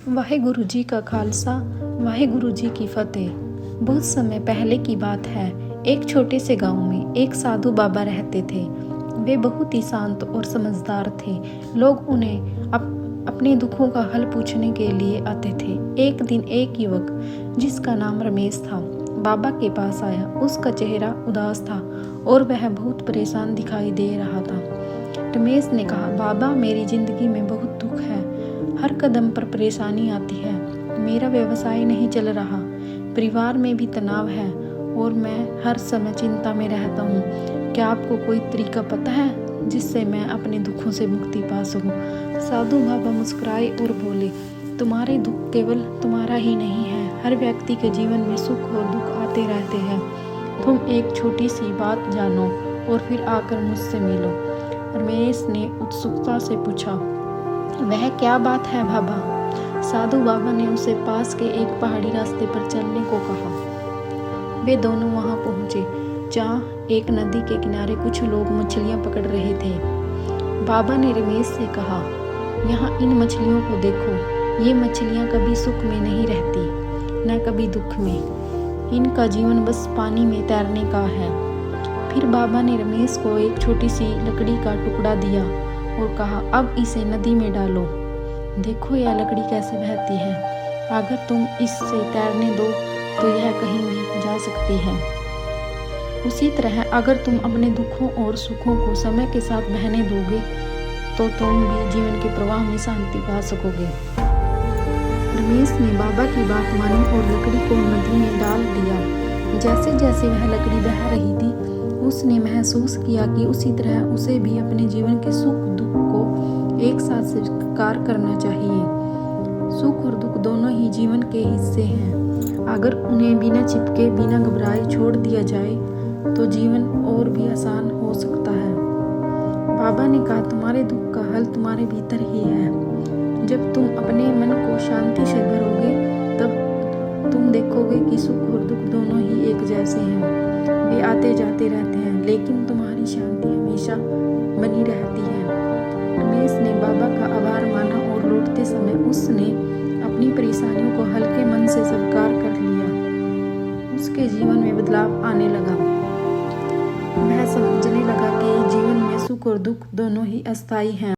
वाहेगुरु जी का खालसा, वाहेगुरु जी की फतेह। बहुत समय पहले की बात है। एक छोटे से गांव में एक साधु बाबा रहते थे। वे बहुत ही शांत और समझदार थे। लोग उन्हें अपने दुखों का हल पूछने के लिए आते थे। एक दिन एक युवक जिसका नाम रमेश था बाबा के पास आया। उसका चेहरा उदास था और वह बहुत परेशान दिखाई दे रहा था। रमेश ने कहा, बाबा, मेरी जिंदगी में बहुत दुख है। हर कदम पर परेशानी आती है। मेरा व्यवसाय नहीं चल रहा, परिवार में भी तनाव है और मैं हर समय चिंता में रहता हूँ। क्या आपको कोई तरीका पता है जिससे मैं अपने दुखों से मुक्ति पा सकूं? साधु बाबा मुस्कुराए और बोले, तुम्हारे दुख केवल तुम्हारा ही नहीं है। हर व्यक्ति के जीवन में सुख और दुख आते रहते हैं। तुम एक छोटी सी बात जानो और फिर आकर मुझसे मिलो। रमेश ने उत्सुकता से पूछा, वह क्या बात है बाबा? साधु बाबा ने उसे पास के एक पहाड़ी रास्ते पर चलने को कहा। वे दोनों वहां पहुंचे जहाँ एक नदी के किनारे कुछ लोग मछलियां पकड़ रहे थे। बाबा ने रमेश से कहा, यहाँ इन मछलियों को देखो। ये मछलियां कभी सुख में नहीं रहती, न कभी दुख में। इनका जीवन बस पानी में तैरने का है। फिर बाबा ने रमेश को एक छोटी सी लकड़ी का टुकड़ा दिया और कहा, अब इसे नदी में डालो। देखो यह लकड़ी कैसे बहती है। अगर तुम इससे तैरने दो तो यह कहीं भी जा सकती है। उसी तरह अगर तुम अपने दुखों और सुखों को समय के साथ बहने दोगे तो तुम भी जीवन के प्रवाह में शांति पा सकोगे। रमेश ने बाबा की बात मानी और लकड़ी को नदी में डाल दिया। जैसे जैसे वह लकड़ी बह रही थी, उसने महसूस किया कि उसी तरह उसे भी अपने जीवन के सुख दुख को एक साथ स्वीकार करना चाहिए। सुख और दुख दोनों ही जीवन के हिस्से हैं। अगर उन्हें बिना चिपके, बिना घबराए छोड़ दिया जाए तो जीवन और भी आसान हो सकता है। बाबा ने कहा, तुम्हारे दुख का हल तुम्हारे भीतर ही है। जब तुम अपने मन को शांति से भरोगे तब तुम देखोगे कि सुख और दुख दोनों ही एक जैसे हैं। वे आते जाते रहते हैं, लेकिन तुम्हारी शांति हमेशा बनी रहती है। रमेश ने बाबा का आभार माना और लौटते समय उसने अपनी परेशानियों को हल्के मन से स्वीकार कर लिया। उसके जीवन में बदलाव आने लगा। वह समझने लगा कि जीवन में सुख और दुख दोनों ही अस्थायी हैं।